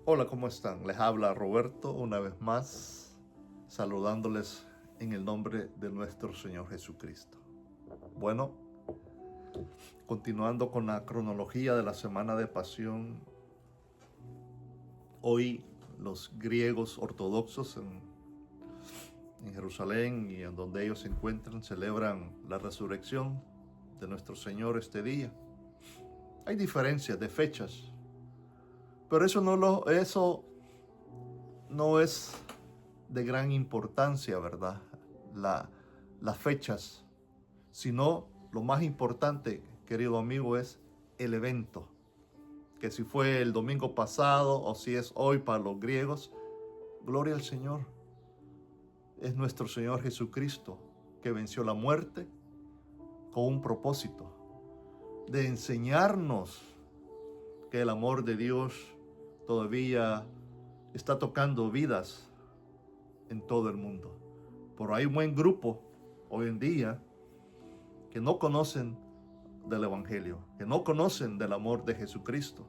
Hola, ¿cómo están? Les habla Roberto una vez más, saludándoles en el nombre de nuestro Señor Jesucristo. Bueno, continuando con la cronología de la Semana de Pasión, hoy los griegos ortodoxos en Jerusalén y en donde ellos se encuentran celebran la resurrección de nuestro Señor este día. Hay diferencias de fechas, pero eso no es de gran importancia, ¿verdad? La, las fechas, sino lo más importante, querido amigo, es el evento. Que si fue el domingo pasado o si es hoy para los griegos, gloria al Señor. Es nuestro Señor Jesucristo que venció la muerte con un propósito de enseñarnos que el amor de Dios todavía está tocando vidas en todo el mundo. Pero hay un buen grupo hoy en día que no conocen del Evangelio, que no conocen del amor de Jesucristo.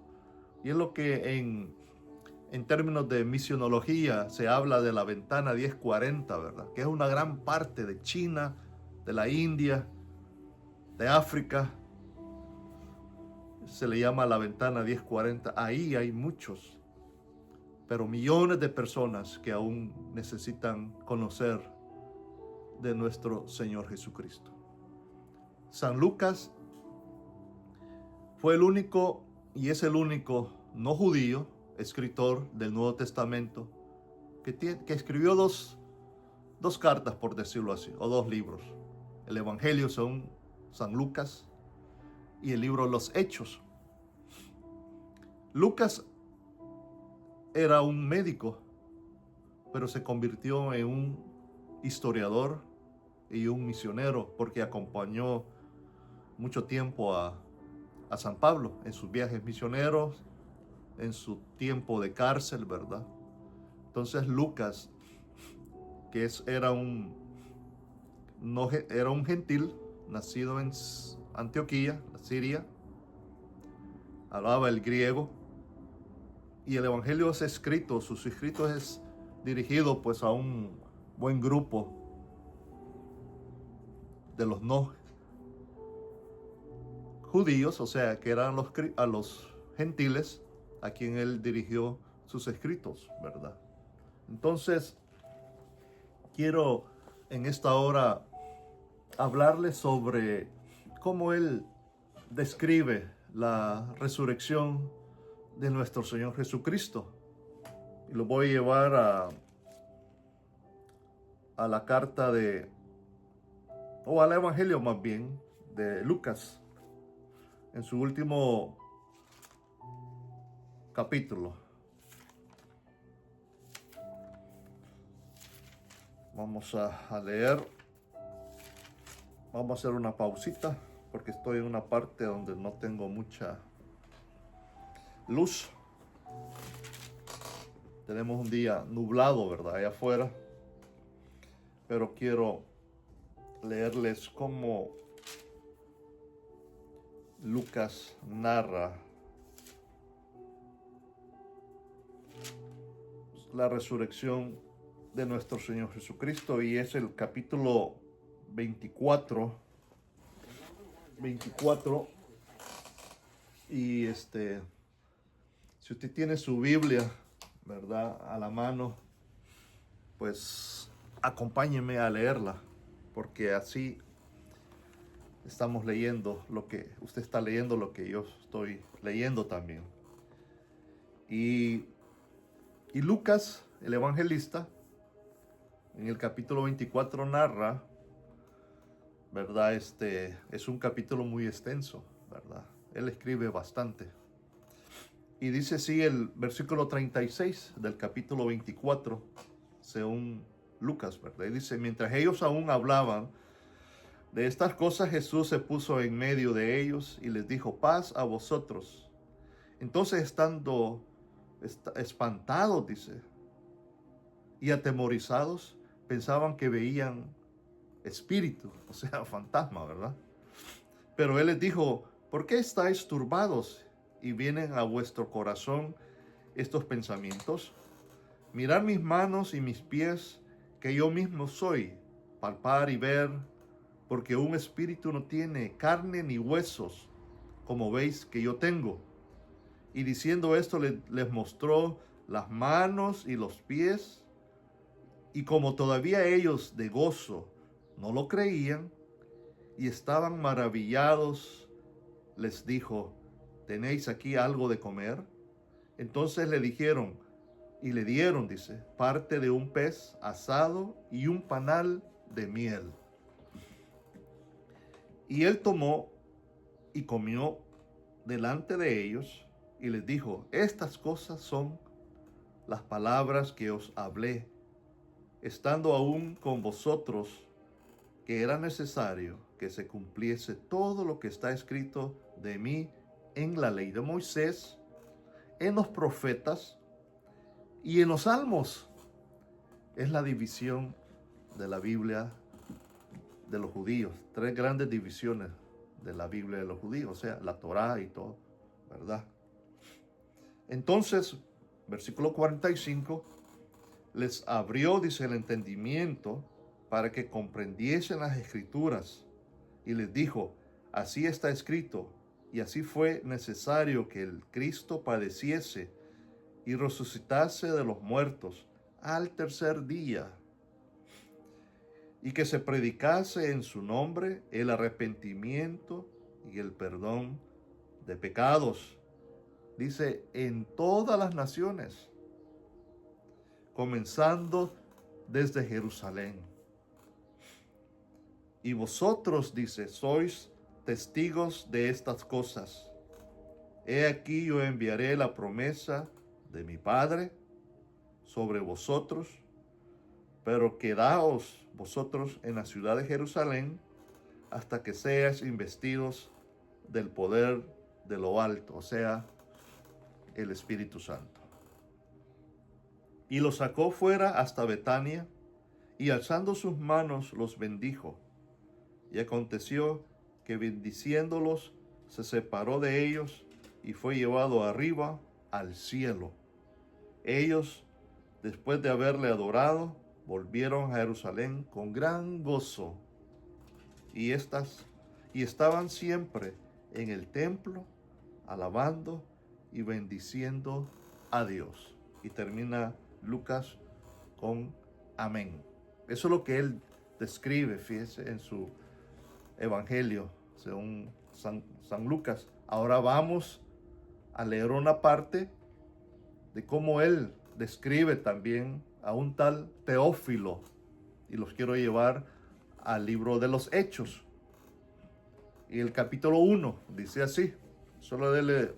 Y es lo que en términos de misionología se habla de la ventana 1040, ¿verdad? Que es una gran parte de China, de la India, de África. Se le llama la ventana 1040. Ahí hay muchos, pero millones de personas que aún necesitan conocer de nuestro Señor Jesucristo. San Lucas fue el único y es el único no judío escritor del Nuevo Testamento que escribió dos cartas, por decirlo así, o dos libros. El Evangelio según San Lucas y el libro Los Hechos. Lucas era un médico, pero se convirtió en un historiador y un misionero porque acompañó mucho tiempo a San Pablo en sus viajes misioneros, en su tiempo de cárcel, ¿verdad? Entonces Lucas, era un gentil, nacido en Antioquía, Siria, hablaba el griego, y el Evangelio es escrito, sus escritos es dirigido pues a un buen grupo de los no judíos, o sea, que eran a los gentiles a quien él dirigió sus escritos, ¿verdad? Entonces, quiero en esta hora hablarles sobre cómo él describe la resurrección de nuestro Señor Jesucristo. Y lo voy a llevar a la carta o al Evangelio más bien, de Lucas, en su último capítulo. Vamos a leer, vamos a hacer una pausita, porque estoy en una parte donde no tengo mucha luz. Tenemos un día nublado, ¿verdad? Allá afuera. Pero quiero leerles cómo Lucas narra la resurrección de nuestro Señor Jesucristo, y es el capítulo 24, y si usted tiene su Biblia, ¿verdad?, a la mano, pues acompáñeme a leerla, porque así estamos leyendo usted está leyendo lo que yo estoy leyendo también. Y Lucas, el evangelista, en el capítulo 24 narra, ¿verdad? Es un capítulo muy extenso, ¿verdad? Él escribe bastante. Y dice así el versículo 36 del capítulo 24, según Lucas, ¿verdad? Y dice: mientras ellos aún hablaban de estas cosas, Jesús se puso en medio de ellos y les dijo: paz a vosotros. Entonces, estando espantados, dice, y atemorizados, pensaban que veían espíritu, o sea, fantasma, ¿verdad? Pero él les dijo: ¿por qué estáis turbados y vienen a vuestro corazón estos pensamientos? Mirad mis manos y mis pies, que yo mismo soy, palpar y ver, porque un espíritu no tiene carne ni huesos, como veis que yo tengo. Y diciendo esto les mostró las manos y los pies, y como todavía ellos de gozo no lo creían y estaban maravillados, les dijo: ¿tenéis aquí algo de comer? Entonces le dijeron y le dieron, dice, parte de un pez asado y un panal de miel. Y él tomó y comió delante de ellos y les dijo: estas cosas son las palabras que os hablé, estando aún con vosotros, que era necesario que se cumpliese todo lo que está escrito de mí en la ley de Moisés, en los profetas y en los salmos. Es la división de la Biblia de los judíos, tres grandes divisiones de la Biblia de los judíos, o sea, la Torá y todo, ¿verdad? Entonces, versículo 45, les abrió, dice, el entendimiento para que comprendiesen las escrituras, y les dijo: así está escrito, y así fue necesario que el Cristo padeciese y resucitase de los muertos al tercer día, y que se predicase en su nombre el arrepentimiento y el perdón de pecados, dice, en todas las naciones, comenzando desde Jerusalén. Y vosotros, dice, sois testigos de estas cosas. He aquí yo enviaré la promesa de mi Padre sobre vosotros, pero quedaos vosotros en la ciudad de Jerusalén hasta que seáis investidos del poder de lo alto, o sea, el Espíritu Santo. Y los sacó fuera hasta Betania, y alzando sus manos los bendijo. Y aconteció que bendiciéndolos se separó de ellos y fue llevado arriba al cielo. Ellos, después de haberle adorado, volvieron a Jerusalén con gran gozo, y estaban siempre en el templo, alabando y bendiciendo a Dios. Y termina Lucas con amén. Eso es lo que él describe, fíjese, en su evangelio, según San Lucas. Ahora vamos a leer una parte de cómo él describe también a un tal Teófilo, y los quiero llevar al libro de los Hechos. Y el capítulo 1 dice así, solo dele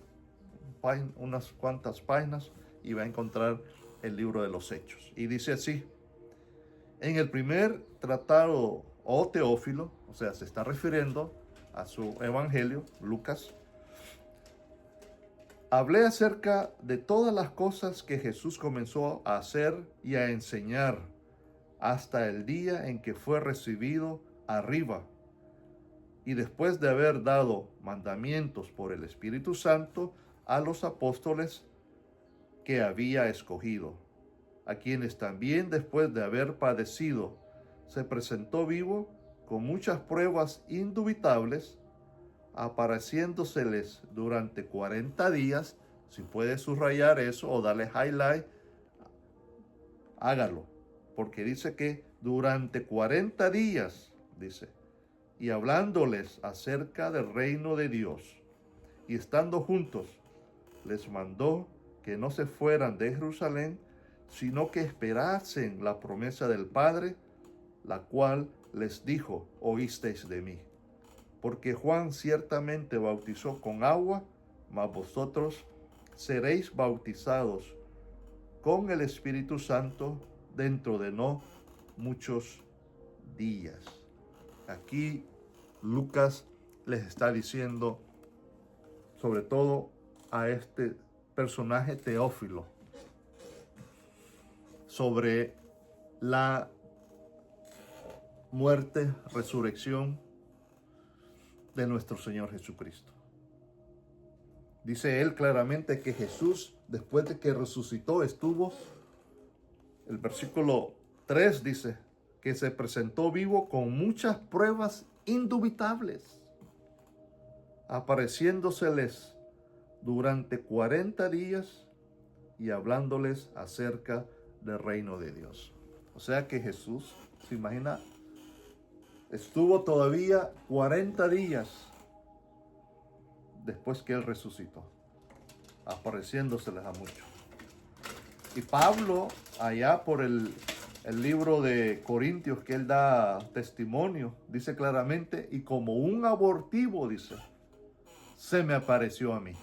unas cuantas páginas y va a encontrar el libro de los Hechos. Y dice así: en el primer tratado, oh Teófilo, o sea, se está refiriendo a su evangelio, Lucas, hablé acerca de todas las cosas que Jesús comenzó a hacer y a enseñar hasta el día en que fue recibido arriba, y después de haber dado mandamientos por el Espíritu Santo a los apóstoles que había escogido, a quienes también después de haber padecido se presentó vivo con muchas pruebas indubitables, apareciéndoseles durante 40 días. Si puede subrayar eso o darle highlight, hágalo, porque dice que durante 40 días, dice, y hablándoles acerca del reino de Dios, y estando juntos, les mandó que no se fueran de Jerusalén, sino que esperasen la promesa del Padre, la cual les dijo: oísteis de mí. Porque Juan ciertamente bautizó con agua, mas vosotros seréis bautizados con el Espíritu Santo dentro de no muchos días. Aquí Lucas les está diciendo, sobre todo a este personaje Teófilo, sobre la muerte, resurrección de nuestro Señor Jesucristo. Dice él claramente que Jesús, después de que resucitó, estuvo, el versículo 3 dice, que se presentó vivo con muchas pruebas indubitables, apareciéndoseles durante 40 días y hablándoles acerca del reino de Dios. O sea que Jesús, se imagina, estuvo todavía 40 días después que él resucitó, apareciéndoseles a muchos. Y Pablo, allá por el libro de Corintios, que él da testimonio, dice claramente, y como un abortivo, dice, se me apareció a mí.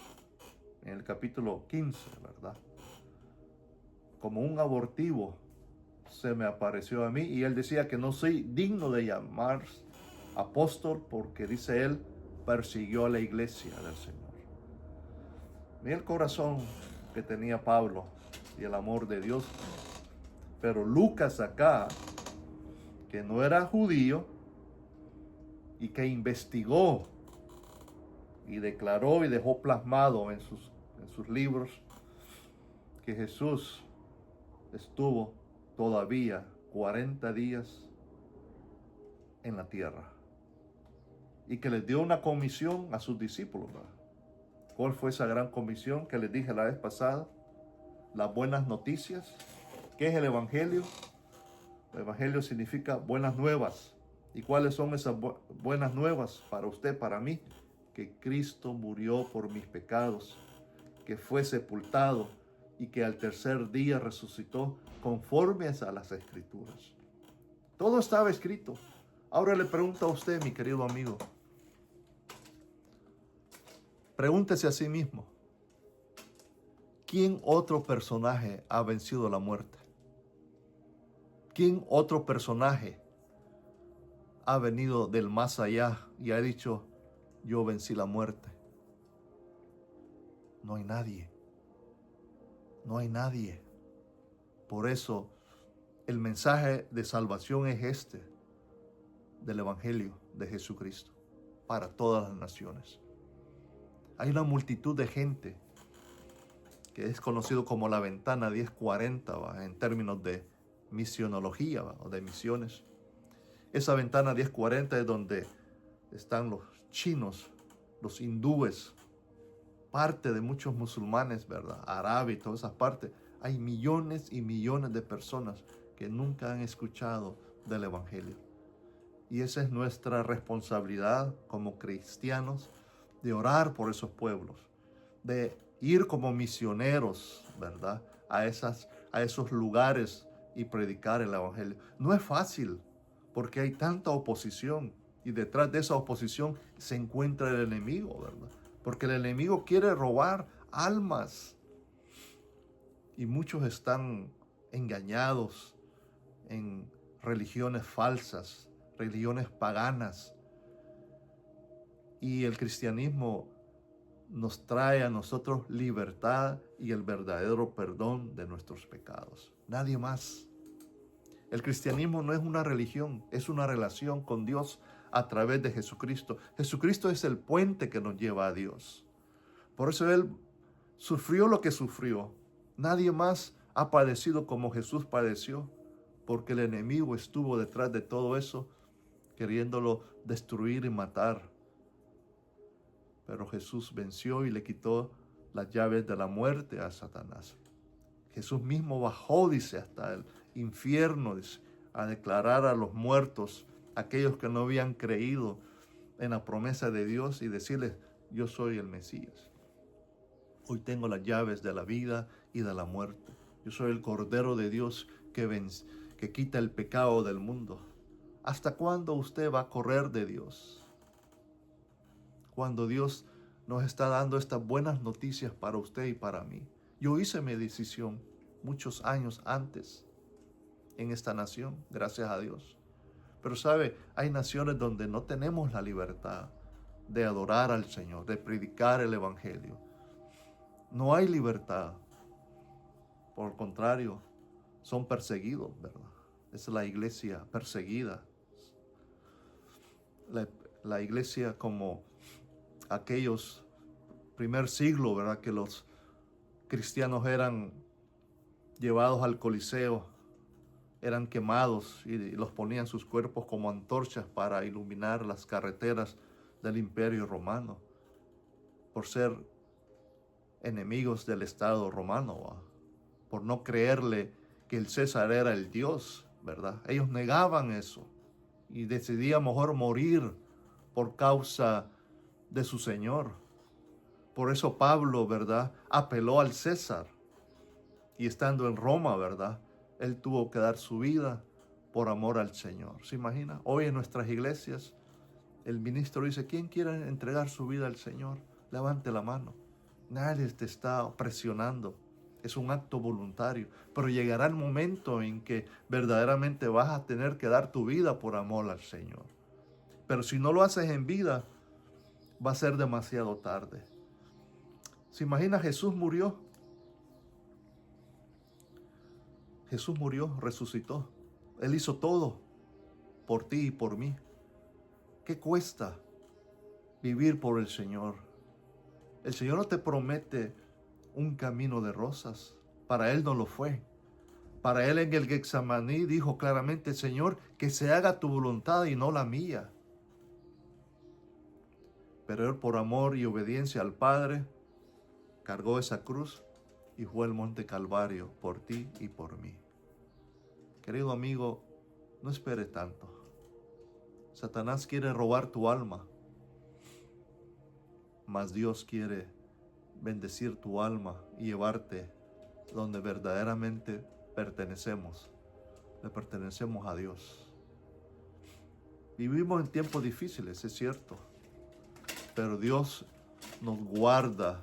En el capítulo 15, ¿verdad? Como un abortivo se me apareció a mí. Y él decía que no soy digno de llamar apóstol porque, dice él, persiguió a la iglesia del Señor. Mira el corazón que tenía Pablo y el amor de Dios. Pero Lucas acá, que no era judío y que investigó y declaró y dejó plasmado en sus libros que Jesús estuvo todavía 40 días en la tierra y que les dio una comisión a sus discípulos, ¿verdad? ¿Cuál fue esa gran comisión que les dije la vez pasada? Las buenas noticias. ¿Qué es el Evangelio? El Evangelio significa buenas nuevas. ¿Y cuáles son esas buenas nuevas para usted, para mí? Que Cristo murió por mis pecados, que fue sepultado y que al tercer día resucitó conforme a las Escrituras. Todo estaba escrito. Ahora le pregunto a usted, mi querido amigo, pregúntese a sí mismo, ¿quién otro personaje ha vencido la muerte? ¿Quién otro personaje ha venido del más allá y ha dicho, yo vencí la muerte? No hay nadie. No hay nadie. Por eso el mensaje de salvación es este, del Evangelio de Jesucristo, para todas las naciones. Hay una multitud de gente que es conocido como la ventana 1040, ¿va? En términos de misionología, ¿va? O de misiones. Esa ventana 1040 es donde están los chinos, los hindúes, parte de muchos musulmanes, ¿verdad? Árabes y todas esas partes. Hay millones y millones de personas que nunca han escuchado del Evangelio. Y esa es nuestra responsabilidad como cristianos, de orar por esos pueblos, de ir como misioneros, ¿verdad? A esos lugares y predicar el Evangelio. No es fácil, porque hay tanta oposición y detrás de esa oposición se encuentra el enemigo, ¿verdad? Porque el enemigo quiere robar almas y muchos están engañados en religiones falsas, religiones paganas. Y el cristianismo nos trae a nosotros libertad y el verdadero perdón de nuestros pecados. Nadie más. El cristianismo no es una religión, es una relación con Dios a través de Jesucristo. Jesucristo es el puente que nos lleva a Dios. Por eso Él sufrió lo que sufrió. Nadie más ha padecido como Jesús padeció, porque el enemigo estuvo detrás de todo eso, queriéndolo destruir y matar. Pero Jesús venció y le quitó las llaves de la muerte a Satanás. Jesús mismo bajó, dice, hasta el infierno, dice, a declarar a los muertos, aquellos que no habían creído en la promesa de Dios, y decirles, yo soy el Mesías. Hoy tengo las llaves de la vida y de la muerte. Yo soy el Cordero de Dios que quita el pecado del mundo. ¿Hasta cuándo usted va a correr de Dios? Cuando Dios nos está dando estas buenas noticias para usted y para mí. Yo hice mi decisión muchos años antes en esta nación, gracias a Dios. Pero sabe, hay naciones donde no tenemos la libertad de adorar al Señor, de predicar el Evangelio. No hay libertad. Por el contrario, son perseguidos, ¿verdad? Es la iglesia perseguida. La iglesia como aquellos primer siglo, ¿verdad? Que los cristianos eran llevados al Coliseo, eran quemados y los ponían sus cuerpos como antorchas para iluminar las carreteras del Imperio Romano, por ser enemigos del Estado romano, ¿va? Por no creerle que el César era el Dios, ¿verdad? Ellos negaban eso y decidían mejor morir por causa de su Señor. Por eso Pablo, ¿verdad?, apeló al César. Y estando en Roma, ¿verdad?, él tuvo que dar su vida por amor al Señor. ¿Se imagina? Hoy en nuestras iglesias, el ministro dice, ¿quién quiere entregar su vida al Señor? Levante la mano. Nadie te está presionando. Es un acto voluntario. Pero llegará el momento en que verdaderamente vas a tener que dar tu vida por amor al Señor. Pero si no lo haces en vida, va a ser demasiado tarde. ¿Se imagina? Jesús murió. Jesús murió, resucitó. Él hizo todo por ti y por mí. ¿Qué cuesta vivir por el Señor? El Señor no te promete un camino de rosas. Para Él no lo fue. Para Él en el Getsemaní dijo claramente, Señor, que se haga tu voluntad y no la mía. Pero Él por amor y obediencia al Padre cargó esa cruz y fue al monte Calvario por ti y por mí. Querido amigo, no espere tanto. Satanás quiere robar tu alma, mas Dios quiere bendecir tu alma y llevarte donde verdaderamente pertenecemos. Le pertenecemos a Dios. Vivimos en tiempos difíciles, es cierto, pero Dios nos guarda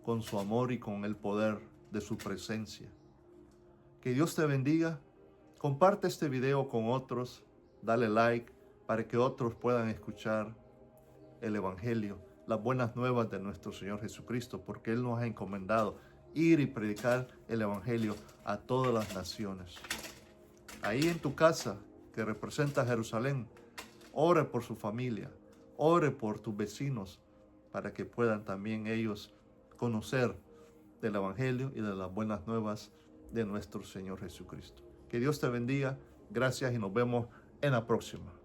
con su amor y con el poder de su presencia. Que Dios te bendiga. Comparte este video con otros, dale like para que otros puedan escuchar el Evangelio, las buenas nuevas de nuestro Señor Jesucristo, porque Él nos ha encomendado ir y predicar el Evangelio a todas las naciones. Ahí en tu casa, que representa Jerusalén, ore por su familia, ore por tus vecinos, para que puedan también ellos conocer del Evangelio y de las buenas nuevas de nuestro Señor Jesucristo. Que Dios te bendiga. Gracias y nos vemos en la próxima.